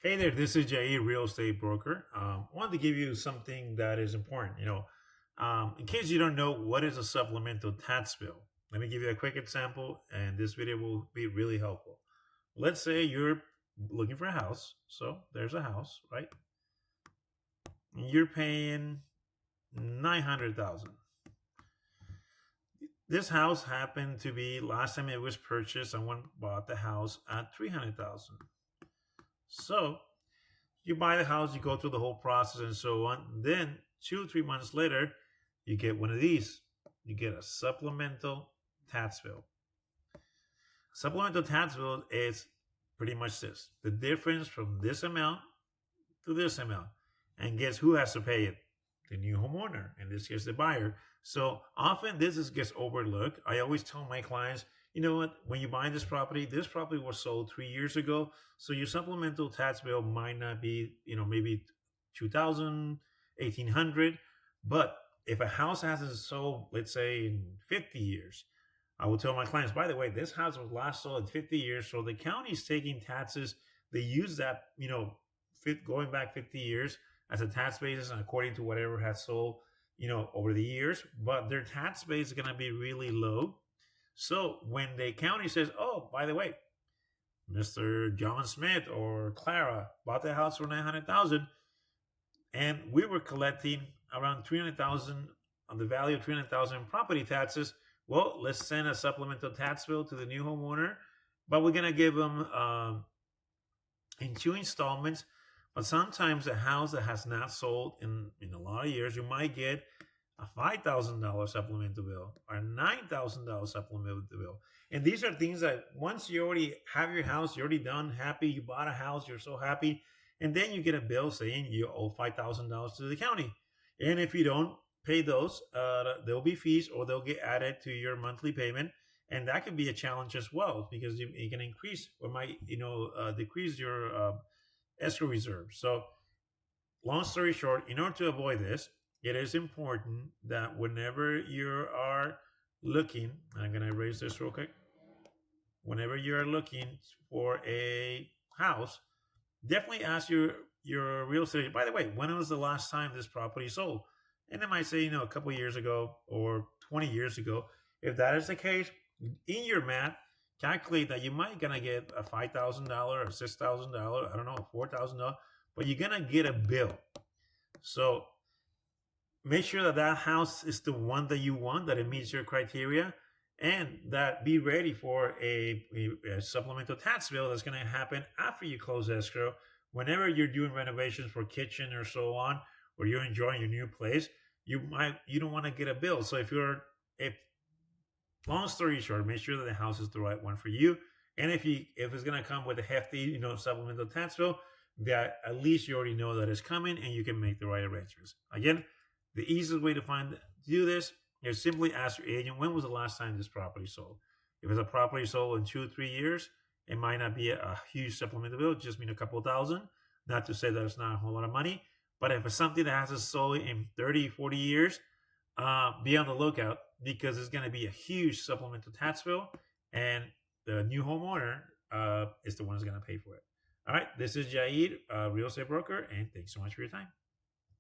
Hey there, this is Jair, real estate broker. I wanted to give you something that is important. In case you don't know what is a supplemental tax bill, let me give you a quick example, and this video will be really helpful. Let's say you're looking for a house, so there's a house, right? You're paying 900,000. This house happened to be last time it was purchased. Someone bought the house at 300,000. So you buy the house, you go through the whole process and so on. Then 2 3 months later, you get one of these. You get a supplemental tax bill. Supplemental tax bill is pretty much this: the difference from this amount to this amount. And guess who has to pay it? The new homeowner, in this case, the buyer. So often gets overlooked. I always tell my clients, you know what, when you buy this property was sold 3 years ago. So your supplemental tax bill might not be, maybe 2000, 1800. But if a house hasn't sold, let's say in 50 years, I will tell my clients, by the way, this house was last sold in 50 years. So the county is taking taxes. They use that, going back 50 years as a tax basis and according to whatever has sold, over the years. But their tax base is going to be really low. So when the county says, oh, by the way, Mr. John Smith or Clara bought the house for 900,000 and we were collecting around 300,000 on the value of 300,000 in property taxes. Well, let's send a supplemental tax bill to the new homeowner, but we're going to give them in 2 installments. But sometimes a house that has not sold in a lot of years, you might get a $5,000 supplemental bill or a $9,000 supplemental bill. And these are things that once you already have your house, you're already done, happy, you bought a house, you're so happy. And then you get a bill saying you owe $5,000 to the county. And if you don't pay those, there'll be fees or they'll get added to your monthly payment. And that can be a challenge as well because you can increase or might, decrease your escrow reserve. So long story short, in order to avoid this, it is important that whenever you are looking, and I'm going to erase this real quick. Whenever you're looking for a house, definitely ask your real estate agent, by the way, when was the last time this property sold? And they might say, a couple years ago or 20 years ago. If that is the case, in your math, calculate that you might gonna get a $5,000 or $6,000, I don't know, $4,000, but you're gonna get a bill. So make sure that that house is the one that you want, that it meets your criteria, and that be ready for a supplemental tax bill that's going to happen after you close escrow. Whenever you're doing renovations for kitchen or so on, or you're enjoying your new place, you don't want to get a bill. So if long story short, make sure that the house is the right one for you. And if it's going to come with a hefty, supplemental tax bill, that at least you already know that it's coming and you can make the right arrangements. Again, the easiest way to do this is simply ask your agent, when was the last time this property sold? If it's a property sold in 2 or 3 years, it might not be a huge supplemental bill, just mean a couple thousand. Not to say that it's not a whole lot of money, but if it's something that hasn't sold in 30, 40 years, be on the lookout because it's going to be a huge supplemental tax bill, and the new homeowner is the one who's going to pay for it. All right, this is Jair, real estate broker, and thanks so much for your time.